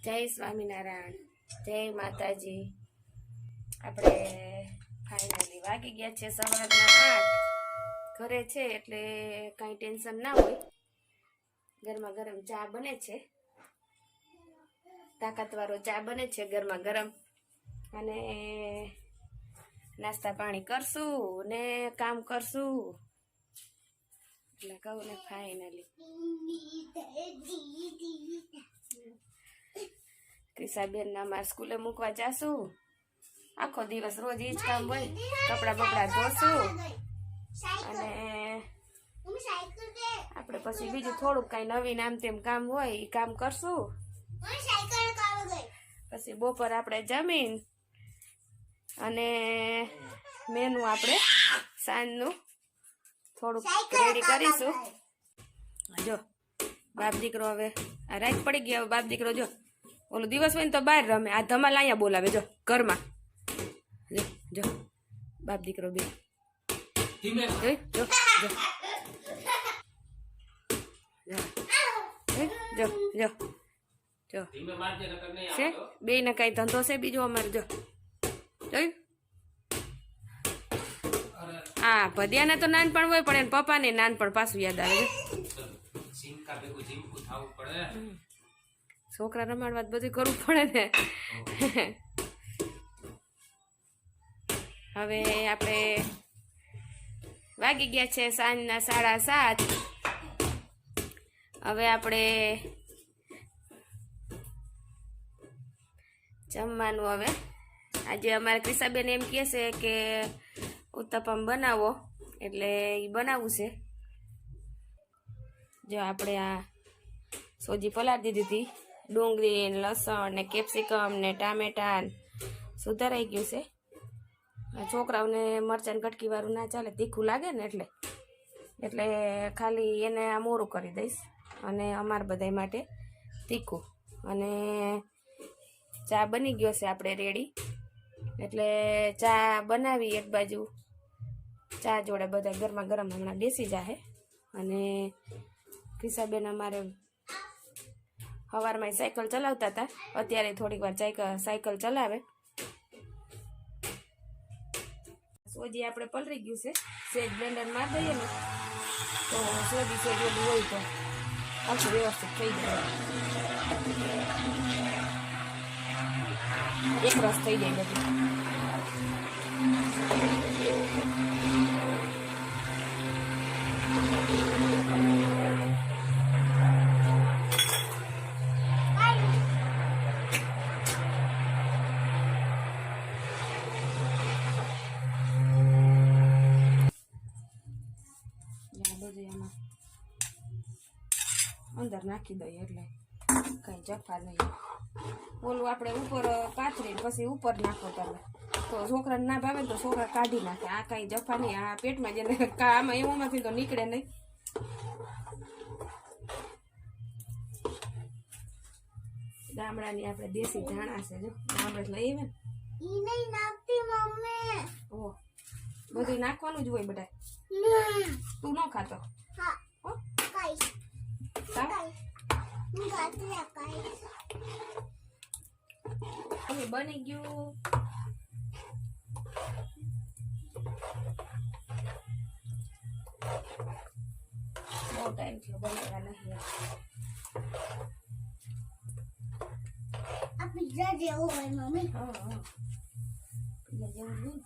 જય સ્વામિનારાયણ, જય માતાજી. આપણે ફાઇનલી વાગી ગયા છે સવારના 8. ઘરે છે એટલે કાંઈ ટેન્શન ના હોય. ગરમા ગરમ ચા બને છે, તાકાતવાળો ચા બને છે ગરમા ગરમ. અને નાસ્તા પાણી કરશું ને કામ કરશું એટલે કહું ને ફાઇનલી ક્રિસાબેન ના મારા સ્કૂલે મૂકવા જાશું. આખો દિવસ રોજ એ જ કામ હોય, કપડા બપડા ધોશું અને આપણે પછી બીજું થોડુંક કાંઈ નવીન આમ તેમ કામ હોય એ કામ કરશું. પછી બપોર આપણે જમીન અને મેનુ આપણે સાંજનું થોડુંક રેડી કરીશું. જો બાપ દીકરો હવે આ રાત પડી ગયા. બાપ દીકરો જો ઓલો દિવસ હોય ને તો બહાર રમે, આ ધમાલ અહીંયા બોલાવે જો ઘરમાં. જો જો બાપ દીકરો બે જો જો જો જો છે બે ને કઈ ધંધો છે બીજો અમારે. જો જોયું હા, ભદિયાને તો નાનપણ હોય પણ એને પપ્પાને નાનપણ પાછું યાદ આવે છે. છોકરા રમાડવા બધું કરવું પડે ને. હવે આપણે વાગી ગયા છે સાંજના 7:30. હવે આપણે જમવાનું હવે આજે અમારે ક્રિસાબેન એમ કહે છે કે ઉત્તપમ બનાવો એટલે એ બનાવવું છે. જો આપણે આ સોજી પલાળી દીધી હતી, ડુંગળી ને લસણ ને કેપ્સિકમ ને ટામેટા સુધારાઈ ગયું છે. છોકરાઓને મરચાં કટકી વાળું ના ચાલે, તીખું લાગે ને એટલે ખાલી એને આ મોરું કરી દઈશ અને અમારા બધા માટે તીખું. અને ચા બની ગયો છે આપણે રેડી, એટલે ચા બનાવી એક બાજુ, ચા જોડે બધા ગરમા ગરમ હમણાં બેસી જાહે. અને ક્રિસાબેન અમારે સવારમાં સાયકલ ચલાવતા હતા, અત્યારે થોડીક વાર સાયકલ ચલાવે. સોજી આપણે પલરી ગયું છે, સેજ બ્લેન્ડર મારી દઈએ ને તો સોજી સેજ ઓલું હોય તો આખું વ્યવસ્થિત થઈ જાય, એક રસ થઈ જાય બધું. અંદર નાખી દઈએ એટલે કઈ જફા નહીં. ઓલું આપણે ઉપર પાથરી પછી ઉપર નાખો તમે તો છોકરાને ના ભાવે તો છોકરા કાઢી નાખે. આ કઈ જફા નહીં, આ પેટમાં જેને આમાં એમાંથી તો નીકળે નહીં. ગામડાની આપણે દેશી ધાણા છે, જો ગામડે લઈ આવે ને ઓહ બધું નાખવાનું જ હોય બધા. તું ન ખાતો? હવે બની ગયું. બહુ ટાઈમ થયો બનાવવા નહીં. આ પિઝા જેવો હોય મમ્મી. હા પિઝા જેવું હોય.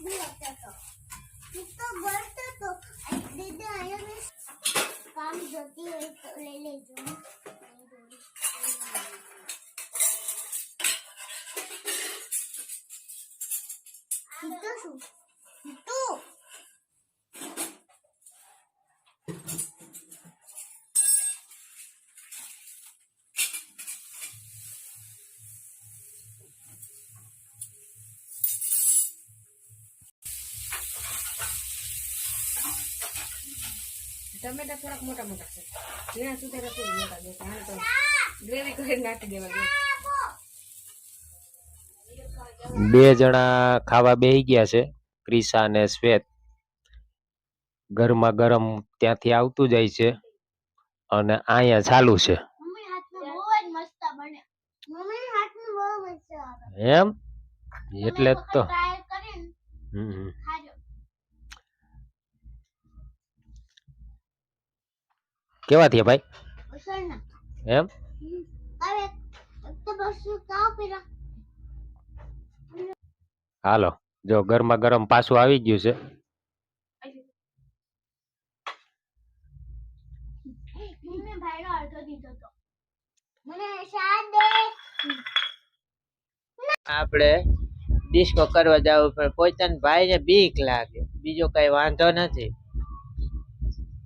तो बढ़ता तो दीदी आया मैं काम जल्दी ले ले जाऊं itu su itu ટમેટા થોડાક મોટા મોટા છે ઝીણા સુધારા થોડી મોટા દેતા હા તો ગ્રેવી કરીને નાખી દેવા 2 જણા ખાવા બેહી ગયા છે, ક્રિશા અને શ્વેત. ગરમા ગરમ ત્યાંથી આવતું જાય છે અને અહીંયા ચાલુ છે. મમ્મી હાથમાં બહુ જ મસ્ત બને મમ્મી હાથમાં બહુ મસ્ત આવે એમ એટલે જ તો. ટ્રાય કરીને હમ ખાજો કેવા થયા ભાઈ? ઉસળના એમ હવે તો બસ કાવ પેલા હાલો, જો ગરમા ગરમ પાછું આવી ગયું છે. મમ્મી ભાઈનો અડધો દીધો તો મને શાદ દે આપણે ડિસ્કો કરવા જવું પણ પોતાના ભાઈને બીક લાગે, બીજો કઈ વાંધો નથી.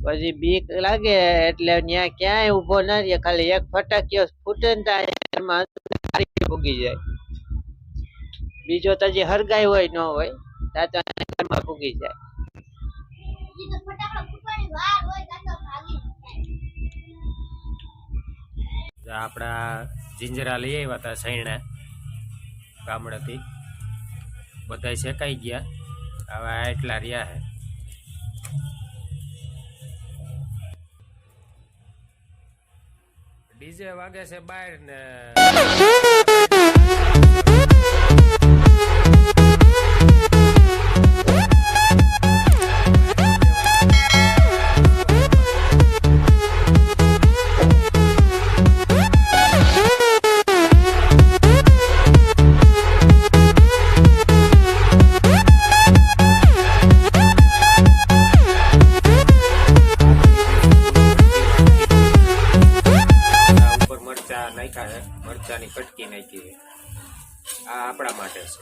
પછી બીક લાગે એટલે ત્યાં ક્યાંય ઊભો ન રહે, ખાલી એક ફટાકીઓ ફૂટે ને ત્યાં એમાં ભૂગી જાય. બીજો તો જે હરગાઈ હોય ન હોય ત્યાં તો એમાં ભૂગી જાય. ઈ તો ફટાકડા ફૂટવાની વાર હોય ત્યાં તો ભાગી જાય. આપણા જીંજરા લઈ આવ્યા હતા સૈણા ગામડેથી, બધા શેકાઈ ગયા. હવે એટલા રહ્યા છે. ડીજે વાગે છે બહાર ને મરચાની કટકી નાખી. આ આપણા માટે છે.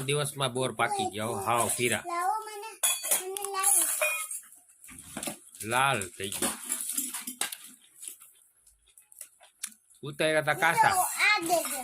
દિવસમાં બોર પાકી ગયા હો, હાવ પીરા લાવો મને લાવી લાલ થઈ ગયા. ઉતાર્યા હતા કાસા. આ દેજો